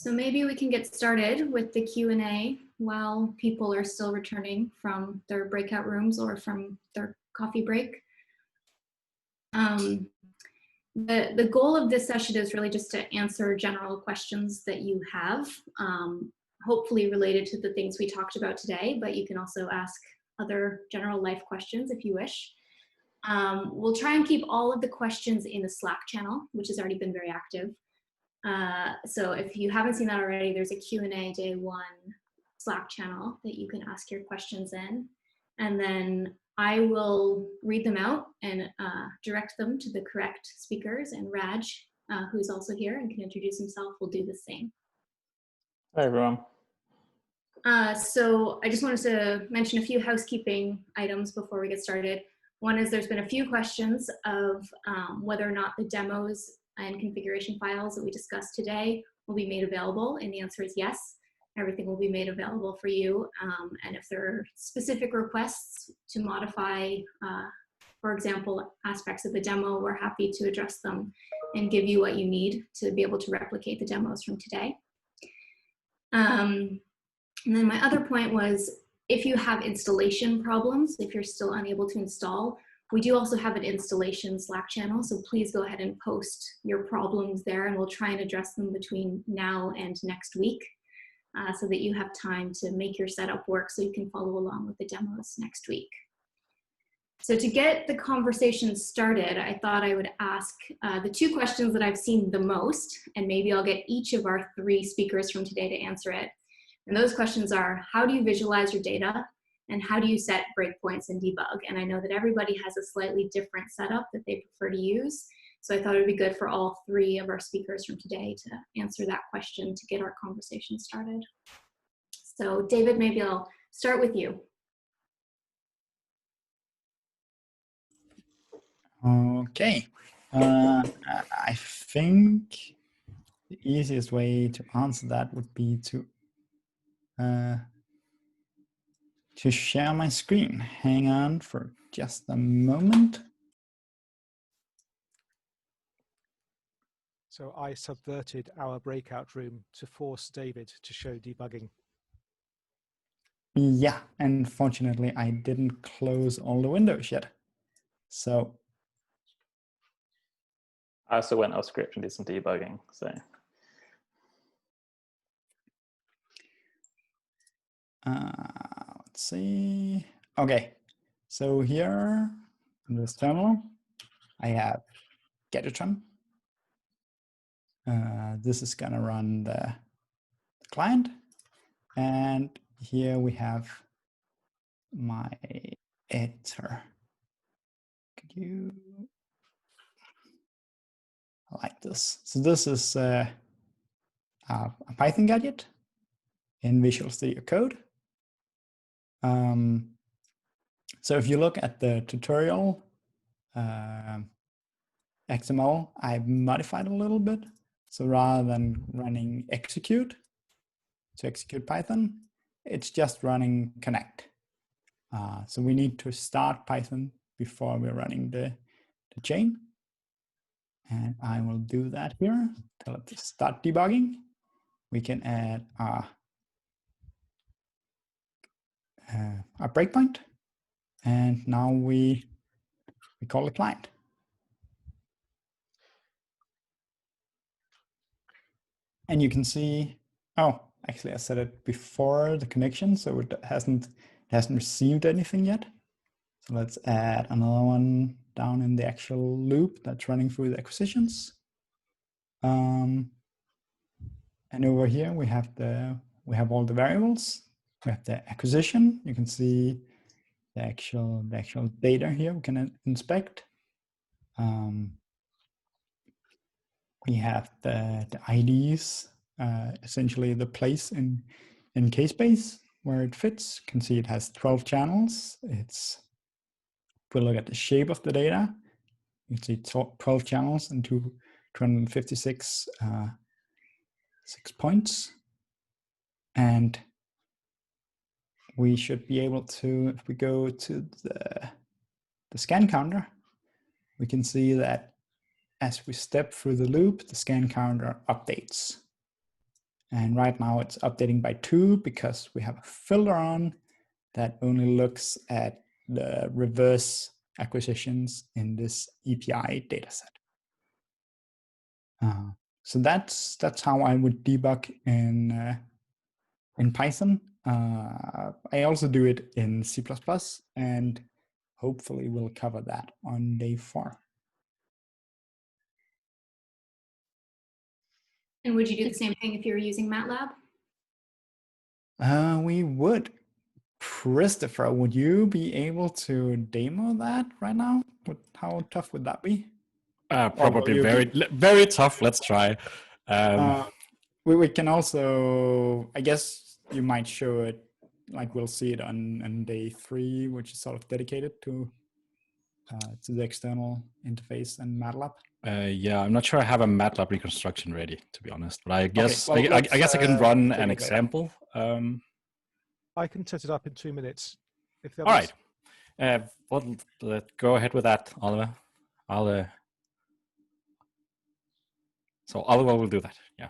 So maybe we can get started with the Q&A while people are still returning from their breakout rooms or from their coffee break. The goal of this session is really just to answer general questions that you have, hopefully related to the things we talked about today, but you can also ask other general life questions if you wish. We'll try and keep all of the questions in the Slack channel, which has already been very active. So if you haven't seen that already, there's a Q&A day 1 Slack channel that you can ask your questions in. And then I will read them out and direct them to the correct speakers. And Raj, who's also here and can introduce himself, will do the same. Hi, everyone. So I just wanted to mention a few housekeeping items before we get started. One is there's been a few questions of whether or not the demos and configuration files that we discussed today will be made available, and the answer is yes. Everything will be made available for you, and if there are specific requests to modify, for example, aspects of the demo, we're happy to address them and give you what you need to be able to replicate the demos from today. And then my other point was, if you have installation problems, if you're still unable to install, we do also have an installation Slack channel, so please go ahead and post your problems there, and we'll try and address them between now and next week so that you have time to make your setup work so you can follow along with the demos next week. So to get the conversation started, I thought I would ask the 2 questions that I've seen the most, and maybe I'll get each of our 3 speakers from today to answer it. And those questions are, how do you visualize your data? And how do you set breakpoints and debug? And I know that everybody has a slightly different setup that they prefer to use. So I thought it would be good for all 3 of our speakers from today to answer that question to get our conversation started. So David, maybe I'll start with you. Okay. I think the easiest way to answer that would be to share my screen. Hang on for just a moment. So I subverted our breakout room to force David to show debugging. Yeah, unfortunately, I didn't close all the windows yet. So I also went off script and did some debugging. So let's see. Okay, so here in this terminal, I have Gadgetron. This is gonna run the client, and here we have my editor. Could you like this? So this is a Python gadget in Visual Studio Code. So if you look at the tutorial XML, I've modified a little bit. So rather than running execute to execute Python, it's just running connect. So we need to start Python before we're running the chain. And I will do that here. Tell it to start debugging. We can add a breakpoint. And now we call the client. And you can see, oh, actually I set it before the connection, so it hasn't received anything yet. So let's add another one down in the actual loop that's running through the acquisitions. And over here we have all the variables. We have the acquisition. You can see the actual data here we can inspect. We have the IDs, essentially the place in K-space where it fits. You can see it has 12 channels. If we look at the shape of the data, you can see 12 channels and 256 6 points. And we should be able to, if we go to the scan counter, we can see that as we step through the loop, the scan counter updates. And right now it's updating by 2 because we have a filter on that only looks at the reverse acquisitions in this EPI dataset. So that's how I would debug in Python. I also do it in C++, and hopefully we'll cover that on day 4. And would you do the same thing if you were using MATLAB? We would. Christopher, would you be able to demo that right now? How tough would that be? Probably very tough. Let's try. We can also, I guess you might show it, like we'll see it on day 3, which is sort of dedicated to the external interface and MATLAB. Yeah, I'm not sure I have a MATLAB reconstruction ready, to be honest. But I guess Okay, well, I guess I can run an later. example. I can set it up in 2 minutes. If All right. Well, go ahead with that, Oliver. So Oliver will do that. Yeah.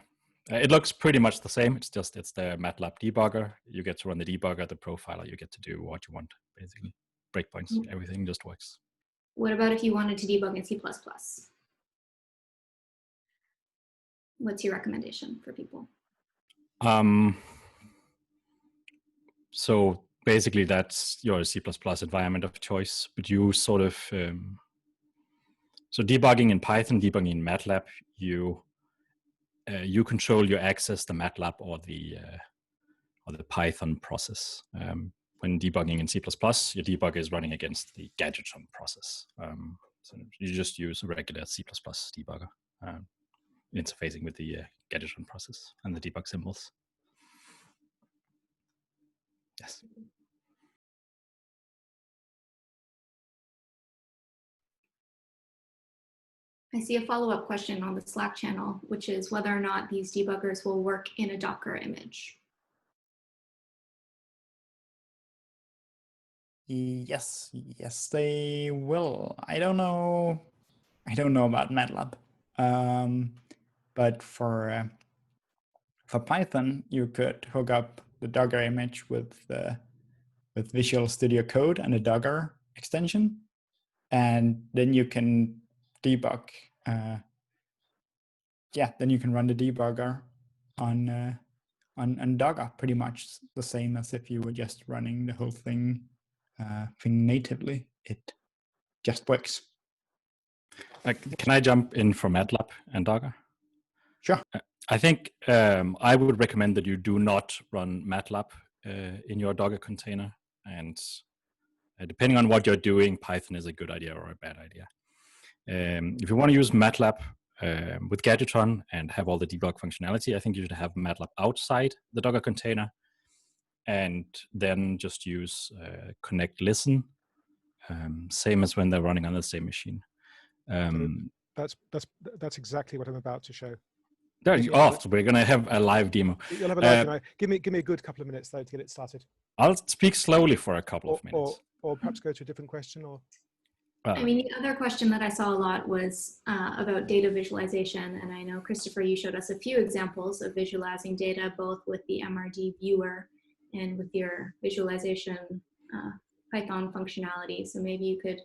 It looks pretty much the same. It's the MATLAB debugger. You get to run the debugger, the profiler. You get to do what you want, basically. Breakpoints, everything just works. What about if you wanted to debug in C++? What's your recommendation for people? So basically that's your C++ environment of choice, but you sort of, so debugging in Python, debugging in MATLAB, you control your access to MATLAB or the Python process. When debugging in C++, your debugger is running against the Gadgetron process. So you just use a regular C++ debugger, interfacing with the Gadgetron process and the debug symbols. Yes. I see a follow-up question on the Slack channel, which is whether or not these debuggers will work in a Docker image. Yes, they will. I don't know about MATLAB, but for Python, you could hook up the Docker image with Visual Studio Code and a Docker extension, and then you can debug. Then you can run the debugger on Docker, pretty much the same as if you were just running the whole thing natively. It just works. Can I jump in for MATLAB and Docker? Sure. I think I would recommend that you do not run MATLAB in your Docker container. And depending on what you're doing, Python is a good idea or a bad idea. If you want to use MATLAB with Gadgetron and have all the debug functionality, I think you should have MATLAB outside the Docker container and then just use connect listen, same as when they're running on the same machine. That's exactly what I'm about to show. So we're going to have a live demo. You'll have a live demo. Give me a good couple of minutes though to get it started. I'll speak slowly for a couple of minutes. Or perhaps go to a different question. Or I mean, the other question that I saw a lot was about data visualization. And I know, Christopher, you showed us a few examples of visualizing data, both with the MRD viewer and with your visualization Python functionality. So maybe you could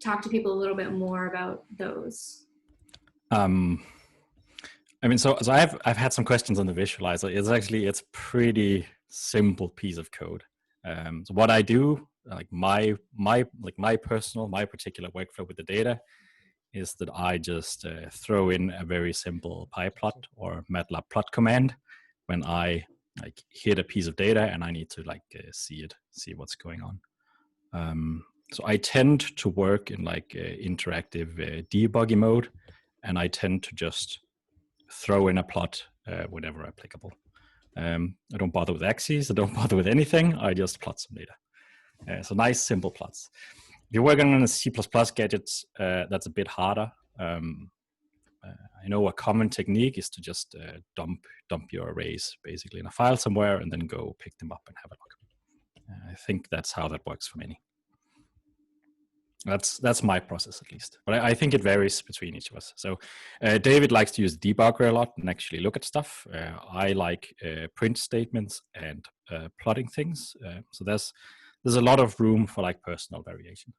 talk to people a little bit more about those. I mean, so I've had some questions on the visualizer. It's pretty simple piece of code. So what I do, like my particular workflow with the data, is that I just throw in a very simple pyplot or MATLAB plot command when I hit a piece of data and I need to see what's going on. So I tend to work in interactive debuggy mode, and I tend to just throw in a plot whenever applicable. I don't bother with axes. I don't bother with anything. I just plot some data. So nice, simple plots. If you're working on a C++ gadgets, that's a bit harder. I know a common technique is to just dump your arrays basically in a file somewhere and then go pick them up and have a look. I think that's how that works for many. That's my process at least, but I think it varies between each of us. So David likes to use debugger a lot and actually look at stuff. I like print statements and plotting things. So there's a lot of room for like personal variation.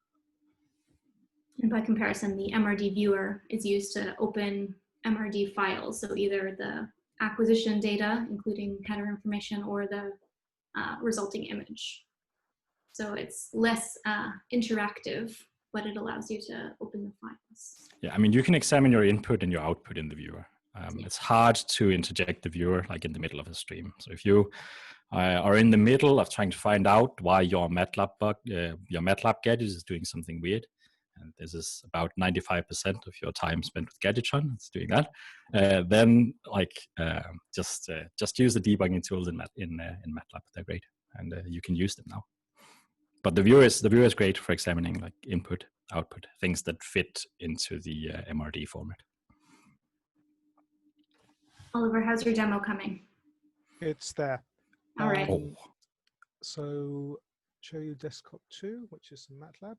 And by comparison, the MRD viewer is used to open MRD files. So either the acquisition data, including header information, or the resulting image. So it's less interactive, but it allows you to open the files. Yeah, I mean, you can examine your input and your output in the viewer. It's hard to interject the viewer like in the middle of a stream. So if you are in the middle of trying to find out why your MATLAB gadget is doing something weird, and this is about 95% of your time spent with Gadgetron, it's doing that, then like just use the debugging tools in MATLAB. They're great, and you can use them now. But the viewer is great for examining like input, output, things that fit into the MRD format. Oliver, how's your demo coming? It's there. All right. So show you desktop 2, which is MATLAB.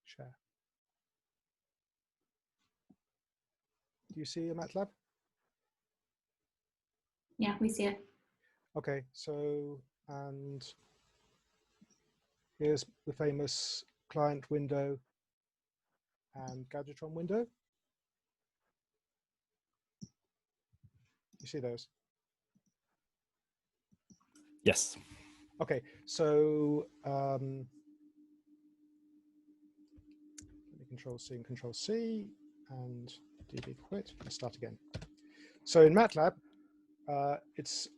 Share. Do you see a MATLAB? Yeah, we see it. Okay, so, and here's the famous client window and Gadgetron window. You see those? Yes. Okay, so let me Control C and Control C and db quit. Let's start again. So in MATLAB, it's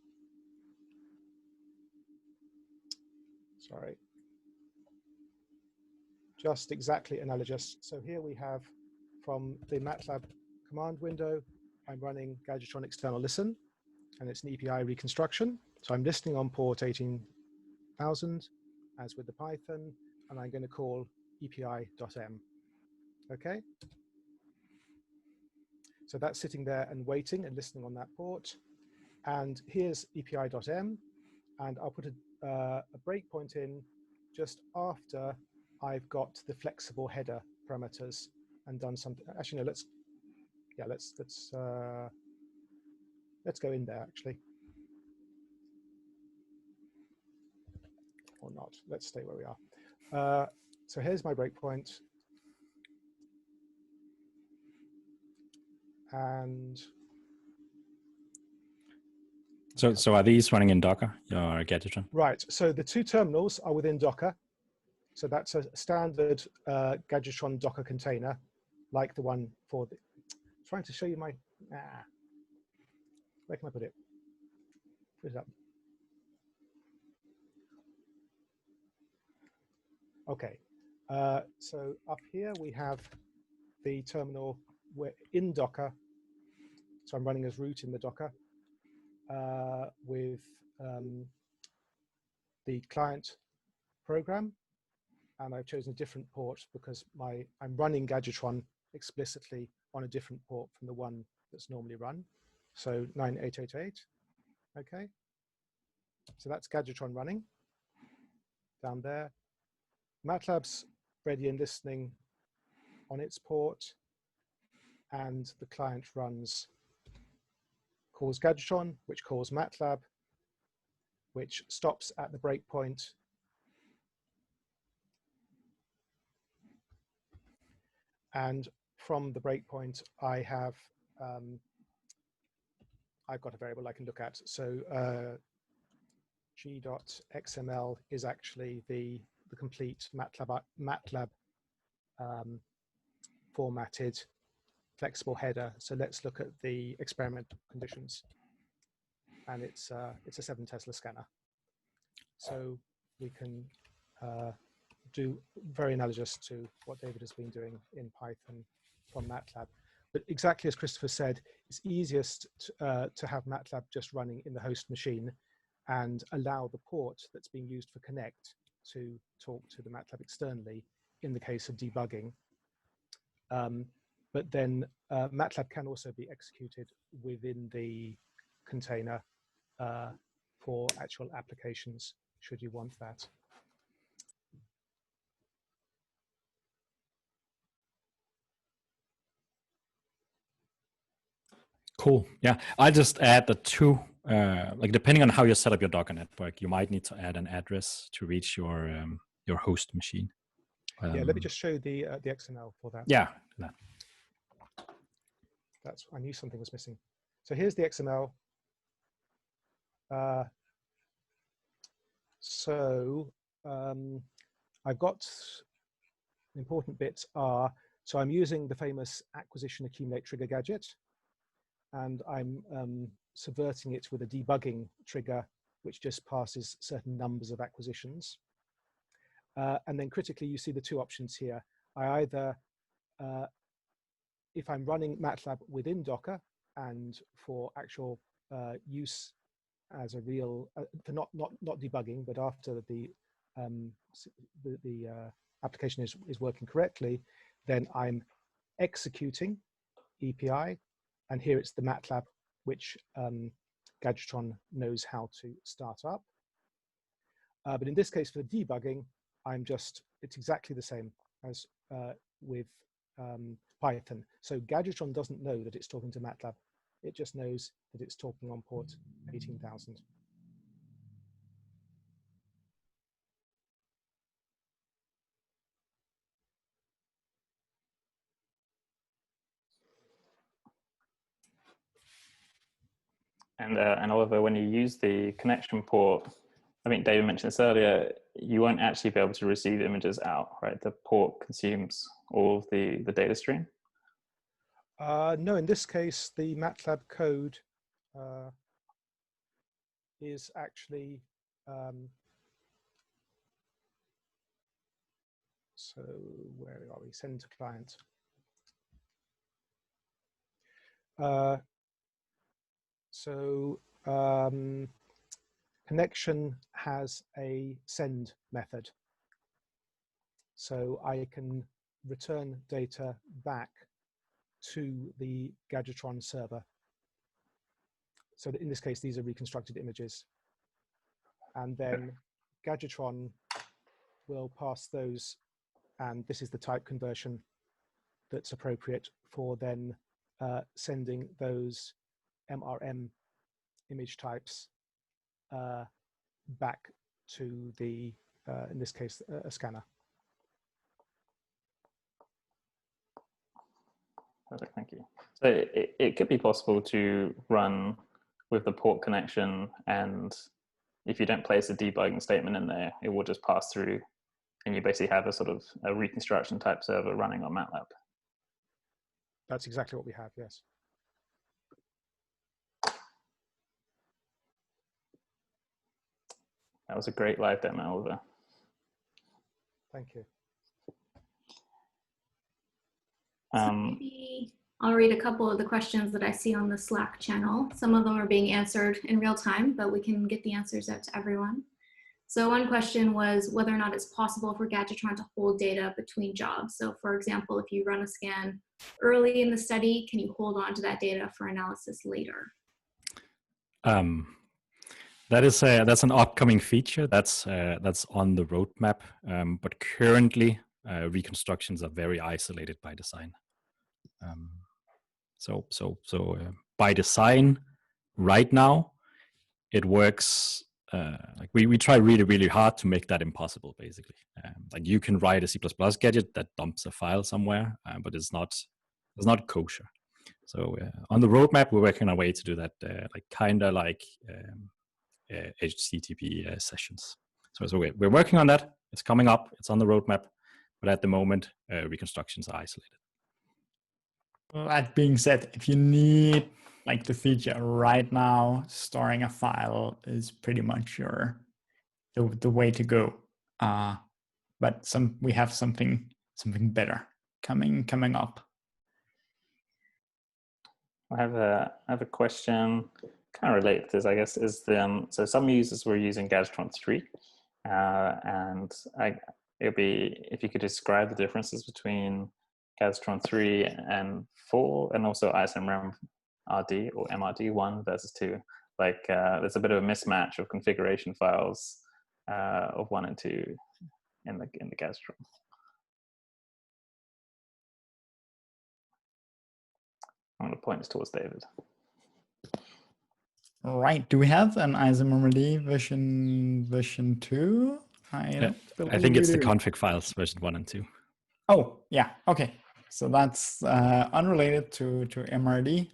just exactly analogous. So here we have from the MATLAB command window, I'm running Gadgetron external listen, and it's an EPI reconstruction. So I'm listening on port 18,000 as with the Python, and I'm going to call epi.m. Okay. So that's sitting there and waiting and listening on that port. And here's epi.m, and I'll put a breakpoint in just after I've got the flexible header parameters and done something. Actually, no, let's go in there actually, or not. Let's stay where we are. So here's my breakpoint, and So are these running in Docker, your Gadgetron? right. So the two terminals are within Docker. So that's a standard Gadgetron Docker container, like the one for the. Trying to show you my. Where can I put it? Put it up. Okay. So up here we have the terminal in Docker. So I'm running as root in the Docker with the client program, and I've chosen a different port because I'm running Gadgetron explicitly on a different port from the one that's normally run. So 9888. Okay. So that's Gadgetron running down there. MATLAB's ready and listening on its port, and the client calls Gadgetron, which calls MATLAB, which stops at the breakpoint. And from the breakpoint, I've got a variable I can look at. So g.xml is actually the complete MATLAB formatted flexible header. So let's look at the experiment conditions, and it's a 7 Tesla scanner. So we can do very analogous to what David has been doing in Python from MATLAB. But exactly as Christopher said, it's easiest to have MATLAB just running in the host machine and allow the port that's being used for Connect to talk to the MATLAB externally in the case of debugging. But then MATLAB can also be executed within the container for actual applications, should you want that. Cool. Yeah, I just add the two. Like depending on how you set up your Docker network, you might need to add an address to reach your host machine. Yeah, let me just show the XML for that. Yeah. That. I knew something was missing. So here's the XML. I've got important bits are, so I'm using the famous acquisition accumulate trigger gadget, and I'm subverting it with a debugging trigger, which just passes certain numbers of acquisitions. And then critically, you see the two options here. I either, if I'm running MATLAB within Docker and for actual use as a real, for not debugging, but after the application is working correctly, then I'm executing EPI, and here it's the MATLAB, which Gadgetron knows how to start up. But in this case, for debugging, it's exactly the same as with Python. So Gadgetron doesn't know that it's talking to MATLAB. It just knows that it's talking on port 18,000. And however, when you use the connection port, I think David mentioned this earlier, you won't actually be able to receive images out, right? The port consumes all of the data stream. No, in this case, the MATLAB code is actually, so where are we? Send to client. Connection has a send method. So I can return data back to the Gadgetron server. So in this case, these are reconstructed images. And then Gadgetron will pass those, and this is the type conversion that's appropriate for then sending those MRM image types back to the, in this case, a scanner. Perfect, thank you. So it could be possible to run with the port connection, and if you don't place a debugging statement in there, it will just pass through, and you basically have a sort of a reconstruction type server running on MATLAB. That's exactly what we have, yes. That was a great live demo, Oliver. Thank you. So maybe I'll read a couple of the questions that I see on the Slack channel. Some of them are being answered in real time, but we can get the answers out to everyone. So one question was whether or not it's possible for Gadgetron to hold data between jobs. So for example, if you run a scan early in the study, can you hold on to that data for analysis later? That's an upcoming feature that's on the roadmap, but currently reconstructions are very isolated by design. So by design, right now, it works. Like we try really hard to make that impossible. Basically, like you can write a C++ gadget that dumps a file somewhere, but it's not kosher. So on the roadmap, we're working on a way to do that, like kind of like HTTP sessions. So we're working on that. It's coming up. It's on the roadmap, but at the moment, reconstructions are isolated. Well, that being said, if you need like the feature right now, storing a file is pretty much the way to go. But we have something better coming up. I have a question kind of related to this, I guess, is so some users were using Gadgetron 3, and it'd be if you could describe the differences between Gadgetron 3 and 4, and also ISMRAM RD or MRD 1 versus 2. Like there's a bit of a mismatch of configuration files of 1 and 2 in the Gadgetron. I'm going to point this towards David. All right. Do we have an ISMRD version 2? I don't I believe think we it's the do. config files version 1 and 2. Oh, yeah. Okay. So that's unrelated to MRD,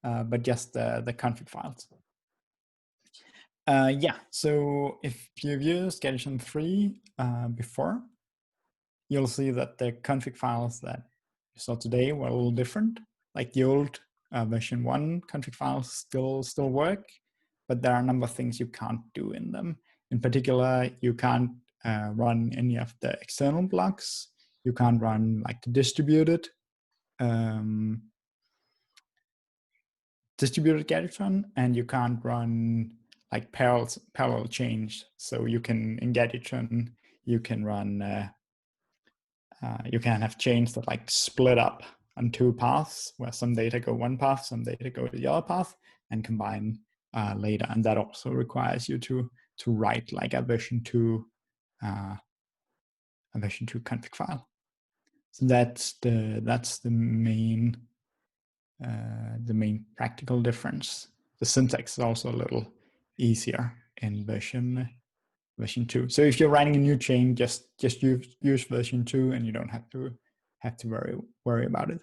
but just the config files. Yeah. So if you've used Gadgetron 3 before, you'll see that the config files that you saw today were a little different. Like the old version 1 config files still work, but there are a number of things you can't do in them. In particular, you can't run any of the external blocks. You can't run like the distributed Gadgetron, and you can't run like parallel change. So you can in Gadgetron you can run you can have chains that like split up on two paths, where some data go one path, some data go the other path, and combine later. And that also requires you to write like a version 2 config file. So that's the main practical difference. The syntax is also a little easier in version 2. So if you're writing a new chain, just use version 2, and you don't have to worry about it.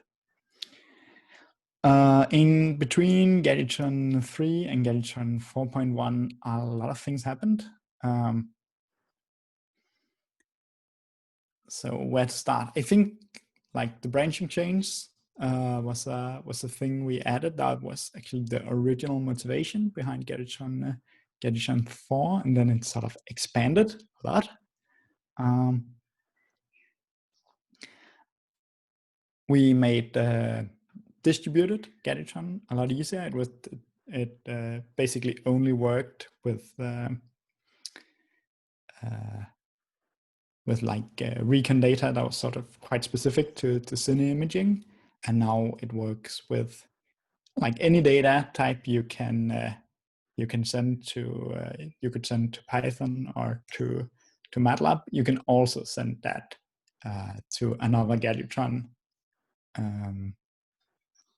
In between Gadgetron 3 and Gadgetron 4.1, a lot of things happened. So where to start? I think like the branching chains was a thing we added. That was actually the original motivation behind Gadgetron 4, and then it sort of expanded a lot. We made distributed Gadgetron a lot easier. It basically only worked with recon data that was sort of quite specific to cine imaging, and now it works with like any data type you can send to you could send to Python or to MATLAB. You can also send that to another Gadgetron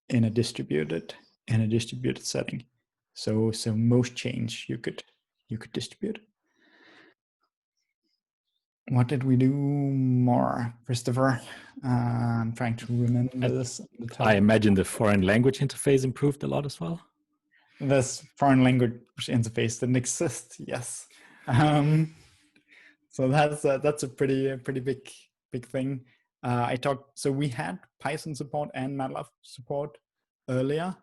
in a distributed setting. So most change you could distribute. What did we do more, Christopher? I'm trying to remember this. I imagine the foreign language interface improved a lot as well. This foreign language interface didn't exist. Yes. So that's a pretty big thing. So we had Python support and MATLAB support earlier.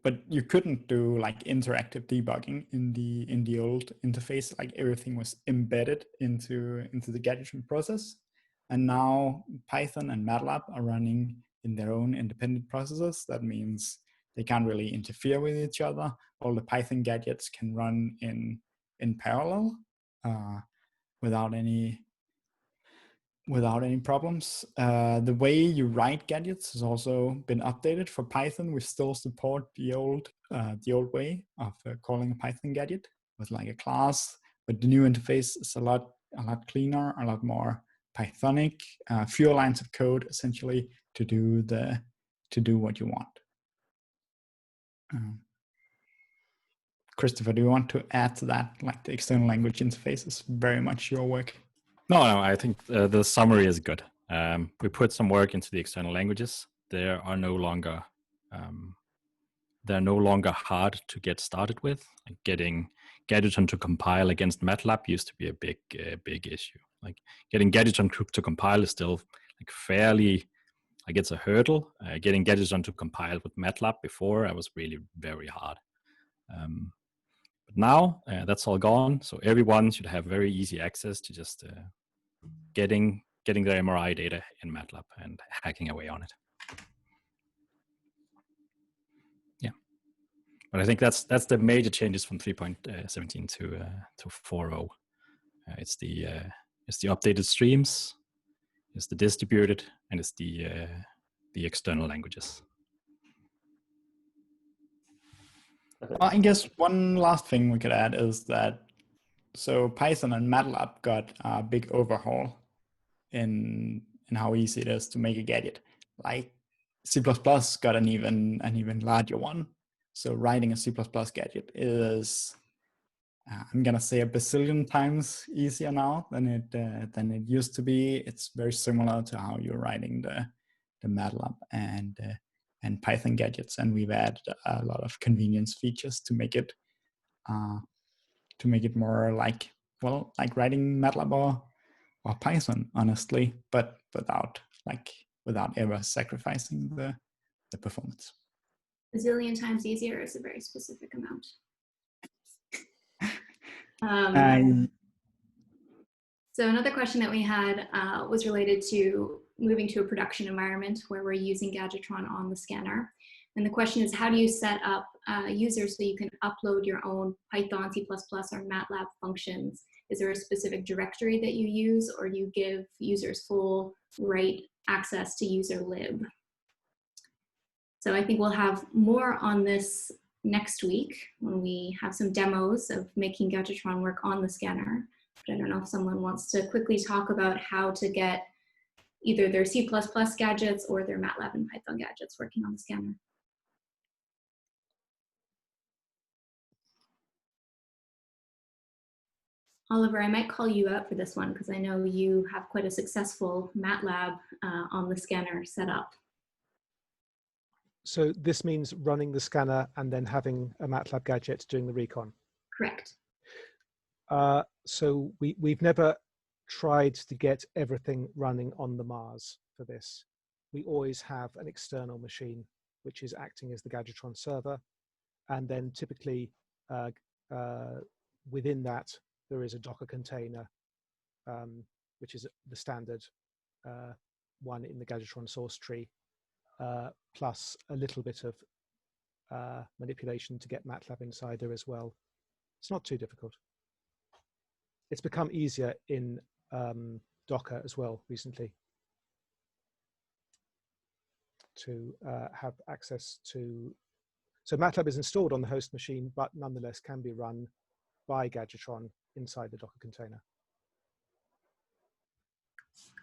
But you couldn't do like interactive debugging in the old interface. Like everything was embedded into the Gadgetron process. And now Python and MATLAB are running in their own independent processes. That means they can't really interfere with each other. All the Python gadgets can run in parallel without any problems. The way you write gadgets has also been updated. For Python, we still support the old way of calling a Python gadget with like a class, but the new interface is a lot cleaner, a lot more Pythonic, fewer lines of code essentially to do what you want. Christopher, do you want to add to that? Like the external language interface is very much your work. No, I think the summary is good. We put some work into the external languages. They are no longer hard to get started with. Like getting Gadgetron to compile against MATLAB used to be a big issue. Like getting Gadgetron to compile is still like fairly, like it's a hurdle. Getting Gadgetron to compile with MATLAB before was really very hard. But now that's all gone. So everyone should have very easy access to just getting their MRI data in MATLAB and hacking away on it. Yeah, but I think that's the major changes from 3.17 to 4.0. It's the updated streams, it's the distributed, and it's the external languages. I guess one last thing we could add is that so Python and MATLAB got a big overhaul in how easy it is to make a gadget. Like C++ got an even larger one. So writing a C++ gadget is, I'm gonna say, a bazillion times easier now than it used to be. It's very similar to how you're writing the MATLAB and Python gadgets, and we've added a lot of convenience features to make it more like writing MATLAB or Python, honestly, but without ever sacrificing the performance. A zillion times easier is a very specific amount. So another question that we had was related to moving to a production environment where we're using Gadgetron on the scanner. And the question is, how do you set up users so you can upload your own Python, C++, or MATLAB functions? Is there a specific directory that you use, or do you give users full write access to user lib? So I think we'll have more on this next week when we have some demos of making Gadgetron work on the scanner. But I don't know if someone wants to quickly talk about how to get either their C++ gadgets or their MATLAB and Python gadgets working on the scanner. Oliver, I might call you out for this one because I know you have quite a successful MATLAB on the scanner set up. So this means running the scanner and then having a MATLAB gadget doing the recon? Correct. So we've never tried to get everything running on the Mars for this. We always have an external machine which is acting as the Gadgetron server, and then typically within that there is a Docker container, which is the standard one in the Gadgetron source tree, plus a little bit of manipulation to get MATLAB inside there as well. It's not too difficult. It's become easier in Docker as well recently to have access to. So MATLAB is installed on the host machine, but nonetheless can be run by Gadgetron inside the Docker container.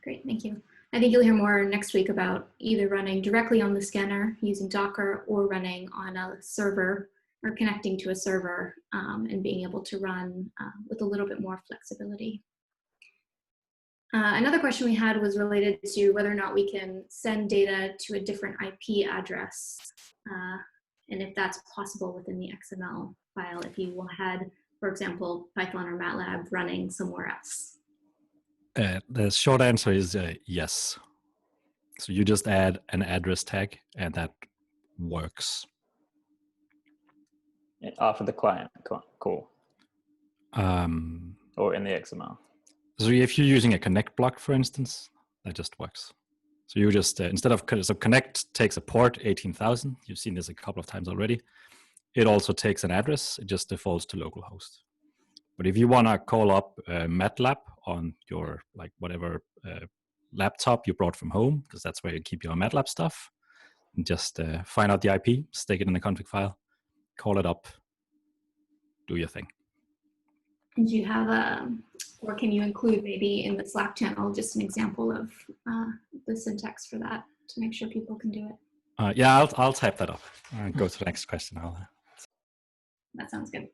Great, thank you. I think you'll hear more next week about either running directly on the scanner using Docker or running on a server or connecting to a server and being able to run with a little bit more flexibility. Another question we had was related to whether or not we can send data to a different IP address and if that's possible within the XML file if you had, for example, Python or MATLAB running somewhere else. The short answer is yes. So you just add an address tag and that works. After the client call. Or in the XML. So if you're using a connect block, for instance, that just works. So you just, instead of, so connect takes a port 18,000. You've seen this a couple of times already. It also takes an address. It just defaults to localhost. But if you want to call up MATLAB on your, like, whatever laptop you brought from home, because that's where you keep your MATLAB stuff, and just find out the IP, stick it in the config file, call it up, do your thing. Do you have or can you include maybe in the Slack channel just an example of the syntax for that to make sure people can do it? Yeah, I'll type that up. Go to the next question. That sounds good.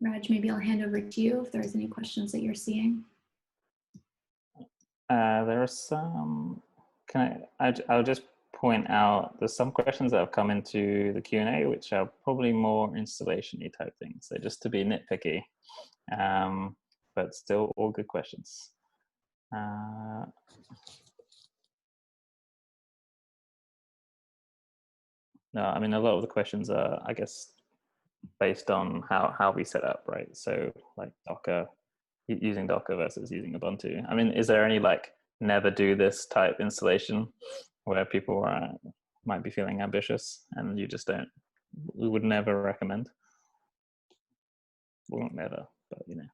Raj, maybe I'll hand over to you if there's any questions that you're seeing. There are some. I'll just point out there's some questions that have come into the Q&A which are probably more installation-y type things. So just to be nitpicky, but still all good questions. No, I mean, a lot of the questions are, I guess, based on how we set up, right? So like Docker, using Docker versus using Ubuntu. I mean, is there any like never do this type installation where people might be feeling ambitious and you just don't, we would never recommend? We won't never, but you know.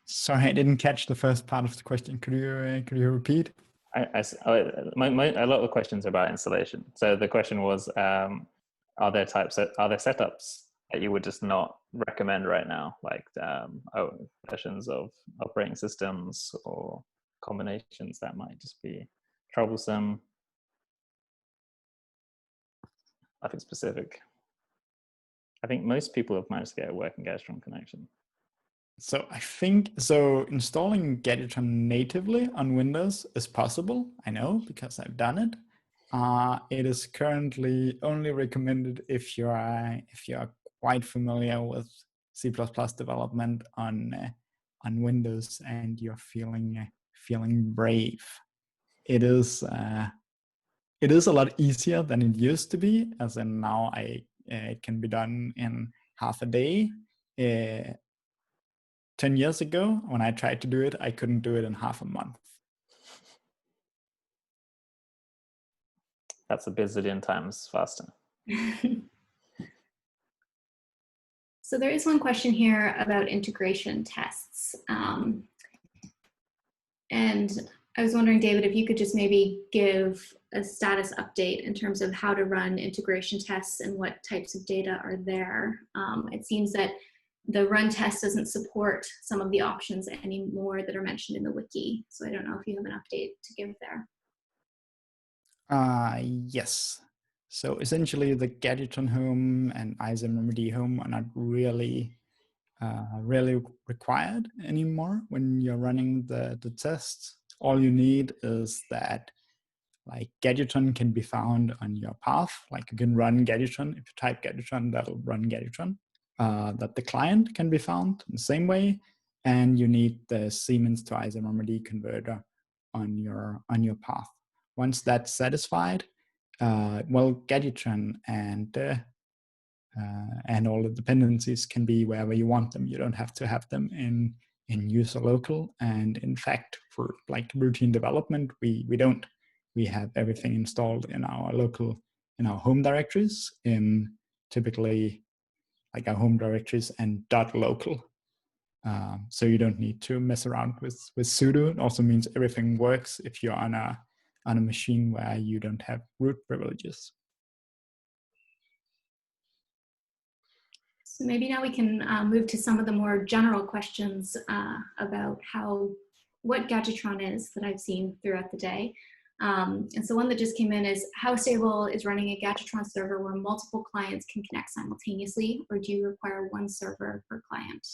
Sorry, I didn't catch the first part of the question. Could you repeat? A lot of the questions are about installation. So the question was, are there setups that you would just not recommend right now, like versions of operating systems or combinations that might just be troublesome? Nothing specific. I think most people have managed to get a working Gadgetron connection. So I think, so installing Gadgetron natively on Windows is possible. I know because I've done it. It is currently only recommended if you are quite familiar with C++ development on Windows and you're feeling brave. It is a lot easier than it used to be, as in now it can be done in half a day. 10 years ago, when I tried to do it, I couldn't do it in half a month. That's a bazillion times faster. So there is one question here about integration tests. And I was wondering, David, if you could just maybe give a status update in terms of how to run integration tests and what types of data are there. It seems that the run test doesn't support some of the options anymore that are mentioned in the wiki. So I don't know if you have an update to give there. Yes. So essentially the Gadgetron home and ISMRD home are not really required anymore when you're running the tests. All you need is that like Gadgetron can be found on your path. Like you can run Gadgetron. If you type Gadgetron, that'll run Gadgetron. That the client can be found in the same way. And you need the Siemens to ISMRD converter on your path. Once that's satisfied, well, Gadgetron and all the dependencies can be wherever you want them. You don't have to have them in user local. And in fact, for like routine development, we don't. We have everything installed in our local, in our home directories, in typically like our home directories and .local. So you don't need to mess around with sudo. It also means everything works if you're on a machine where you don't have root privileges. So maybe now we can move to some of the more general questions about what Gadgetron is that I've seen throughout the day. And so one that just came in is, how stable is running a Gadgetron server where multiple clients can connect simultaneously, or do you require one server per client?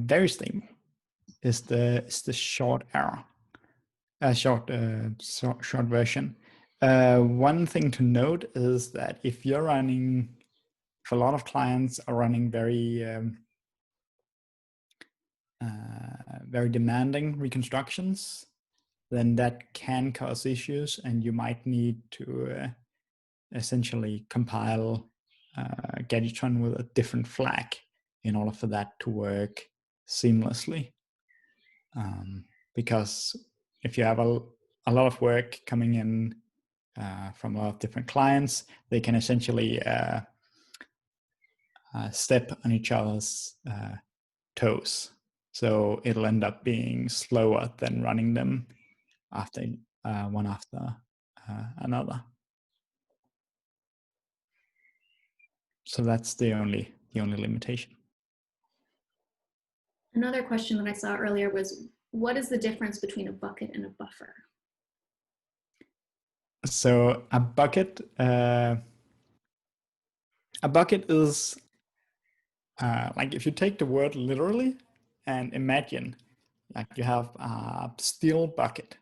Very stable is the short error, short version. One thing to note is that if you're running, if a lot of clients are running very demanding reconstructions, then that can cause issues, and you might need to essentially compile Gadgetron with a different flag in order for that to work seamlessly. Because if you have a lot of work coming in from a lot of different clients, they can essentially step on each other's toes. So it'll end up being slower than running them after one after another. So that's the only limitation. Another question that I saw earlier was, what is the difference between a bucket and a buffer? So a bucket is like if you take the word literally and imagine like you have a steel bucket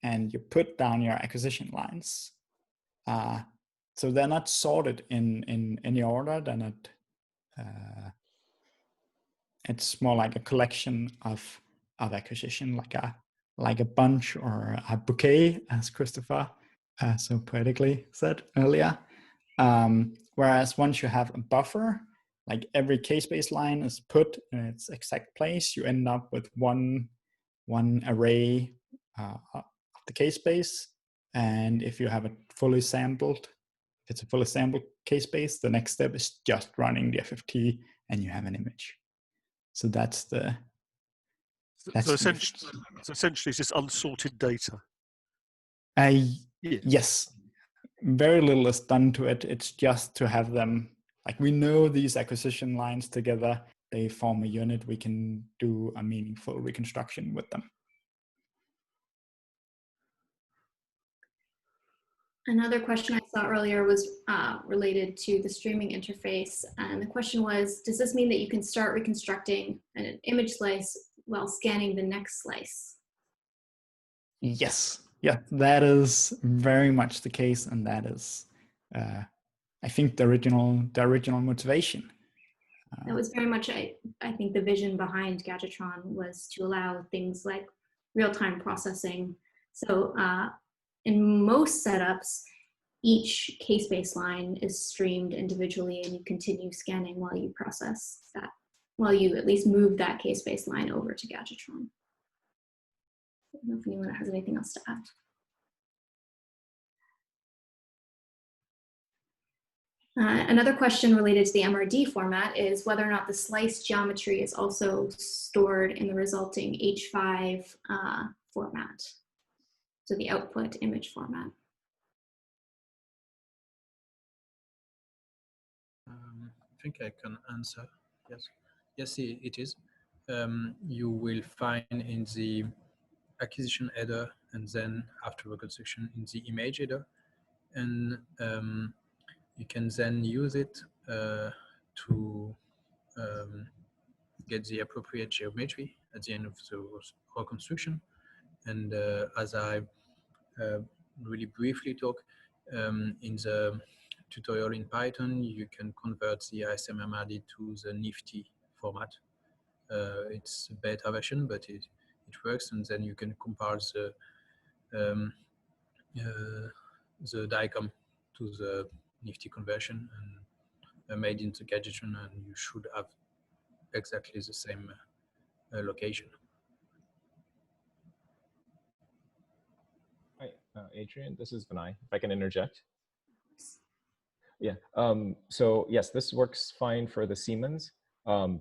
and you put down your acquisition lines. So they're not sorted in any order. They're not. It's more like a collection of acquisition, like a bunch or a bouquet, as Christopher so poetically said earlier. Whereas once you have a buffer, like every case-based line is put in its exact place, you end up with one array of the case base. And if you have a fully sampled, if it's a fully sampled case base, the next step is just running the FFT and you have an image. So that's the. So essentially, it's just unsorted data. Yes, very little is done to it. It's just to have them like we know these acquisition lines together, they form a unit, we can do a meaningful reconstruction with them. Another question I saw earlier was related to the streaming interface. And the question was, does this mean that you can start reconstructing an image slice while scanning the next slice? Yes, yeah, that is very much the case. And that is, I think, the original motivation. That was very much, I think, the vision behind Gadgetron was to allow things like real-time processing. So in most setups, each case-based line is streamed individually and you continue scanning while you process that, while you at least move that case-based line over to Gadgetron. I don't know if anyone has anything else to add. Another question related to the MRD format is whether or not the slice geometry is also stored in the resulting H5 format, so the output image format. I think I can answer. Yes, yes, it is. You will find in the acquisition header, and then after reconstruction in the image header, and you can then use it to get the appropriate geometry at the end of the reconstruction. And as I really briefly talk in the tutorial in Python, you can convert the ISMMRD to the nifty format. It's a beta version, but it works, and then you can compare the DICOM to the nifty conversion and made into Gadgetron, and you should have exactly the same location. Hi, Adrian, this is Vinay, if I can interject. Yeah, so yes, this works fine for the Siemens.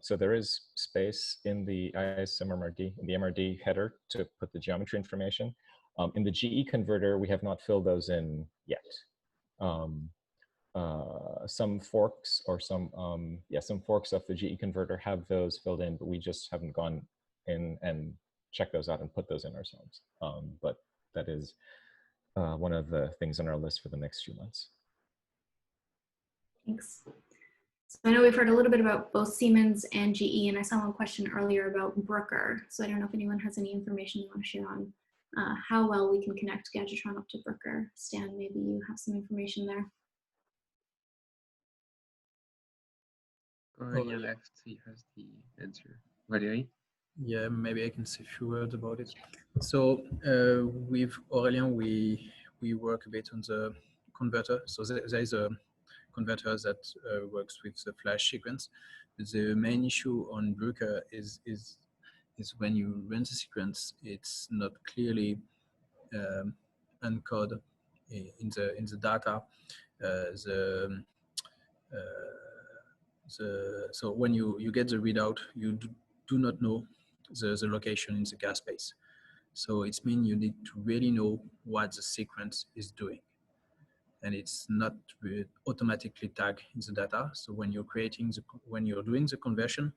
So there is space in the ISMMRD, in the MRD header to put the geometry information. In the GE converter, we have not filled those in yet. Some forks or some forks of the GE converter have those filled in, but we just haven't gone in and checked those out and put those in ourselves. But that is one of the things on our list for the next few months. Thanks. So I know we've heard a little bit about both Siemens and GE, and I saw one question earlier about Brooker. So I don't know if anyone has any information you want to share on how well we can connect Gadgetron up to Brooker. Stan, maybe you have some information there. Yeah, left, he has the answer. Valérie? Yeah, maybe I can say a few words about it. So with Aurélien, we work a bit on the converter. So there is a converter that works with the flash sequence. The main issue on Brooker is when you run the sequence, it's not clearly encoded in the data. So when you get the readout, you do not know the location in the gas space. So it means you need to really know what the sequence is doing. And it's not automatically tagged in the data. So when you're doing the conversion,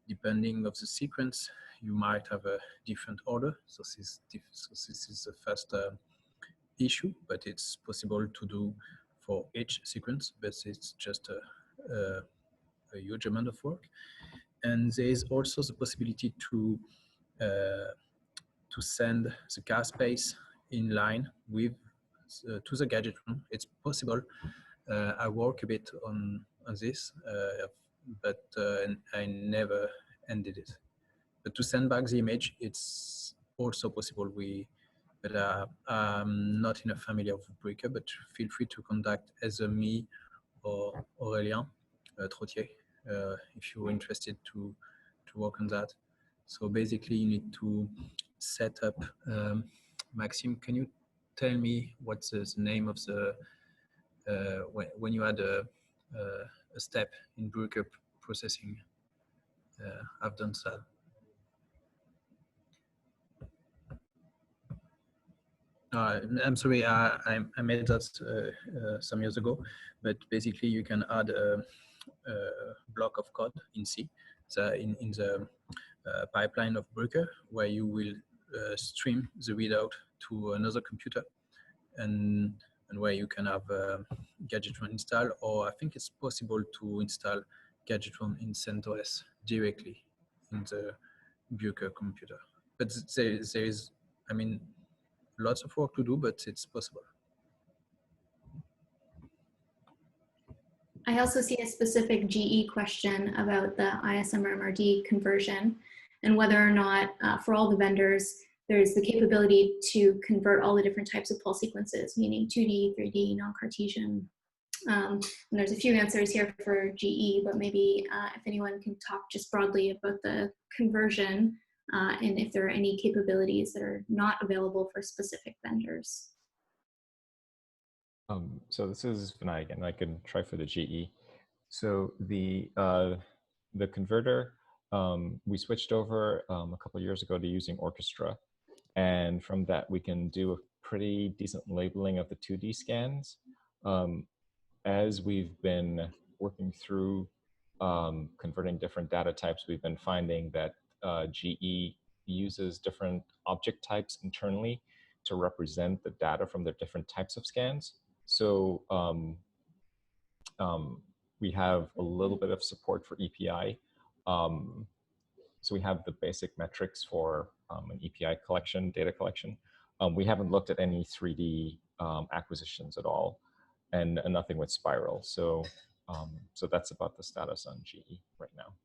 depending of the sequence, you might have a different order. So this is the first issue, but it's possible to do for each sequence, but it's just a huge amount of work. And there is also the possibility to send the gas space in line with to the Gadgetron. It's possible. I work a bit on this, but I never ended it. But to send back the image, it's also possible. But I'm not enough familiar with Breaker, but feel free to contact either me or Aurélien Trottier if you're interested to work on that. So basically, you need to set up. Maxime, can you tell me what's the name of the when you add a step in Brooker processing? I've done that. I'm sorry, I made that some years ago, but basically you can add block of code in C, so in the pipeline of Bruker, where you will stream the readout to another computer, and where you can have Gadgetron install, or I think it's possible to install Gadgetron in CentOS directly in the Bruker computer. But there is, I mean, lots of work to do, but it's possible. I also see a specific GE question about the ISMRMRD conversion and whether or not for all the vendors, there's the capability to convert all the different types of pulse sequences, meaning 2D, 3D, non-Cartesian. And there's a few answers here for GE, but maybe if anyone can talk just broadly about the conversion and if there are any capabilities that are not available for specific vendors. So this is Vinay again. I can try for the GE. So the converter, we switched over a couple of years ago to using Orchestra. And from that, we can do a pretty decent labeling of the 2D scans. As we've been working through converting different data types, we've been finding that GE uses different object types internally to represent the data from the different types of scans. So we have a little bit of support for EPI. So we have the basic metrics for an EPI collection, data collection. We haven't looked at any 3D acquisitions at all, and nothing with Spiral. So, so that's about the status on GE right now.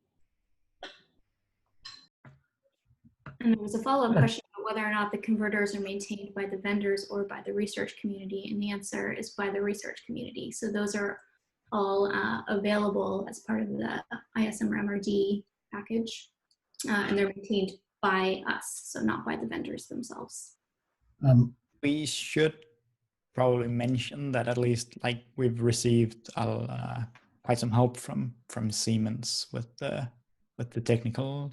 And there was a follow-up question about whether or not the converters are maintained by the vendors or by the research community, and the answer is by the research community. So those are all available as part of the ISMRMRD package, and they're maintained by us, so not by the vendors themselves. We should probably mention that at least like we've received quite some help from Siemens with the technical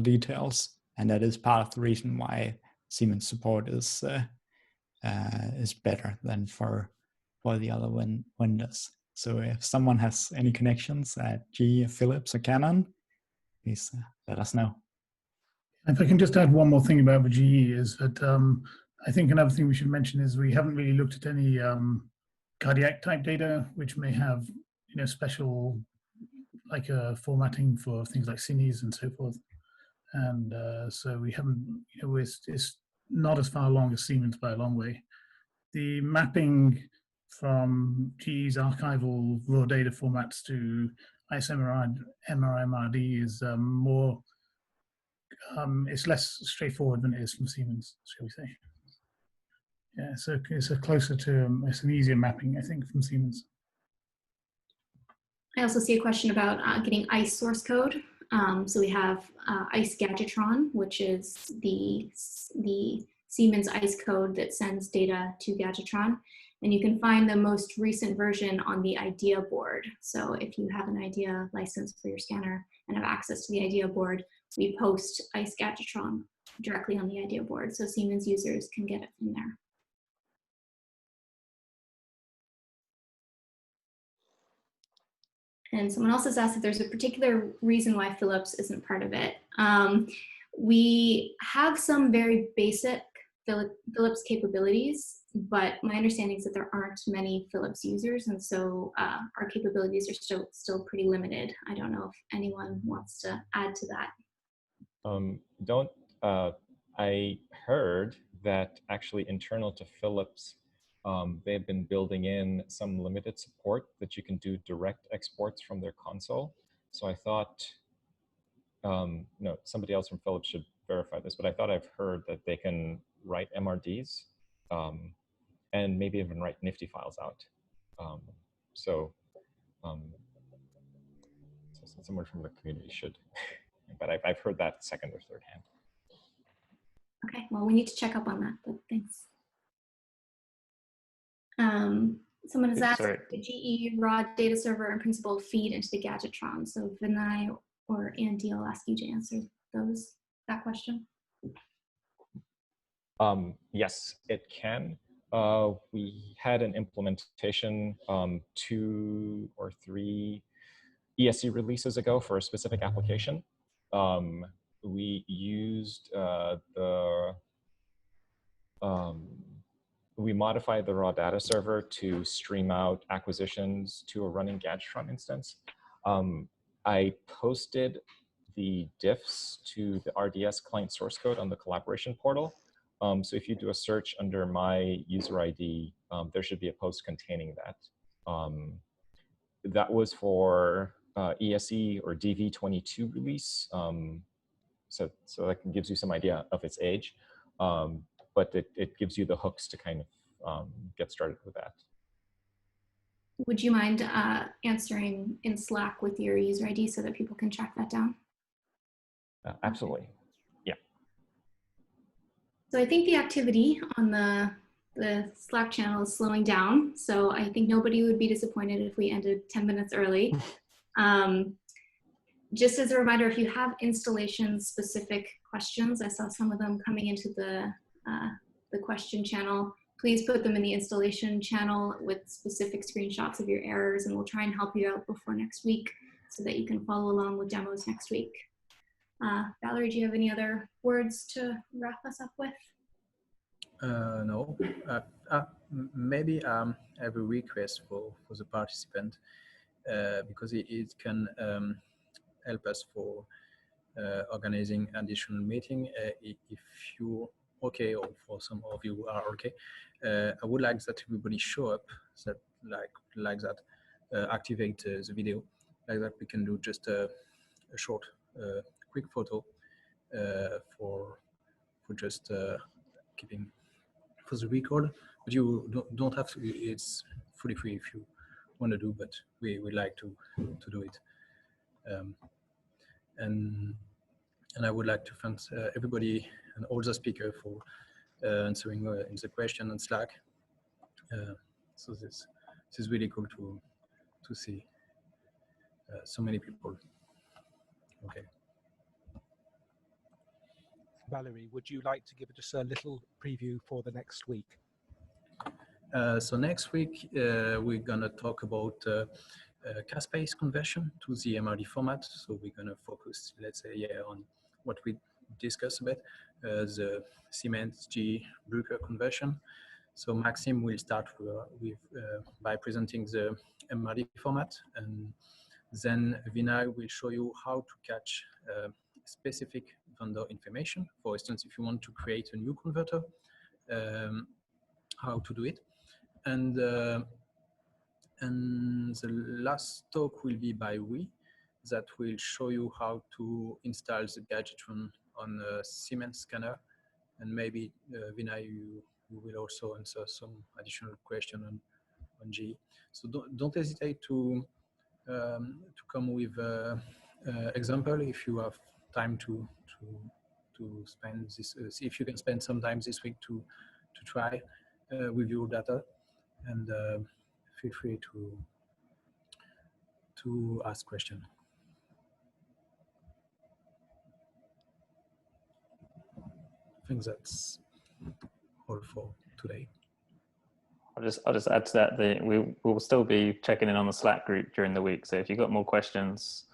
details, and that is part of the reason why Siemens support is better than for the other vendors. So if someone has any connections at GE, Philips, or Canon, please let us know. If I can just add one more thing about the GE is that I think another thing we should mention is we haven't really looked at any cardiac type data, which may have special like formatting for things like cines and so forth. And so we haven't, it's not as far along as Siemens by a long way. The mapping from GE's archival raw data formats to ISMRMRD is more, it's less straightforward than it is from Siemens, shall we say. Yeah, so it's a closer to, it's an easier mapping, I think, from Siemens. I also see a question about getting ICE source code. So we have ICE Gadgetron, which is the Siemens ICE code that sends data to Gadgetron. And you can find the most recent version on the IDEA board. So if you have an IDEA license for your scanner and have access to the IDEA board, we post ICE Gadgetron directly on the IDEA board. So Siemens users can get it from there. And someone else has asked if there's a particular reason why Philips isn't part of it. We have some very basic Philips capabilities, but my understanding is that there aren't many Philips users, and so our capabilities are still pretty limited. I don't know if anyone wants to add to that. I heard that actually internal to Philips, they've been building in some limited support that you can do direct exports from their console. So I thought, no, somebody else from Philips should verify this, but I thought I've heard that they can write MRDs and maybe even write Nifty files out. So someone from the community should, but I've heard that second or third hand. Okay, well, we need to check up on that, but thanks. Someone has asked if the GE raw data server in principle feed into the Gadgetron. So Vinay or Andy, I'll ask you to answer that question. Yes, it can. We had an implementation 2 or 3 ESC releases ago for a specific application. We used we modified the raw data server to stream out acquisitions to a running Gadgetron instance. I posted the diffs to the RDS client source code on the collaboration portal. So if you do a search under my user ID, there should be a post containing that. That was for ESE or DV22 release. So that gives you some idea of its age. But it gives you the hooks to kind of get started with that. Would you mind answering in Slack with your user ID so that people can track that down? Absolutely. Yeah. So I think the activity on the Slack channel is slowing down. So I think nobody would be disappointed if we ended 10 minutes early. Just as a reminder, if you have installation-specific questions, I saw some of them coming into the question channel. Please put them in the installation channel with specific screenshots of your errors, and we'll try and help you out before next week so that you can follow along with demos next week. Valerie, do you have any other words to wrap us up with? No. Maybe I have a request for the participant because it can help us for organizing additional meeting. If you're okay, or for some of you are okay, I would like that everybody show up, that like that, activate the video, like that we can do just a short, quick photo for just keeping for the record. But you don't have to. It's fully free if you want to do, but we like to do it. And I would like to thank everybody and all the speakers for answering in the question on Slack. So this is really cool to see so many people. Okay. Valerie, would you like to give just a little preview for the next week? So next week, we're gonna talk about CAS-based conversion to the MRD format. So we're gonna focus, let's say, on what we discussed a bit, the Siemens G Bruker conversion. So Maxime will start with by presenting the MRD format, and then Vinay will show you how to catch specific vendor information. For instance, if you want to create a new converter, how to do it. And the last talk will be by Wee, that will show you how to install the Gadgetron on a Siemens scanner. And maybe Vinay, you will also answer some additional question on G. So don't hesitate to come with example if you have time to spend this. If you can spend some time this week to try with your data, and feel free to ask questions. I think that's all for today. I'll just add to that, we will still be checking in on the Slack group during the week. So if you've got more questions,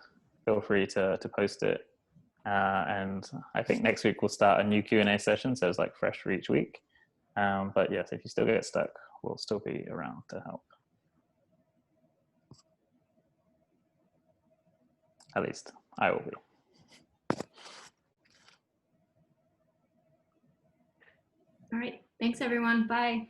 feel free to post it. And I think next week we'll start a new Q&A session. So it's like fresh for each week. But yes, if you still get stuck, we'll still be around to help. At least I will be. All right. Thanks, everyone. Bye.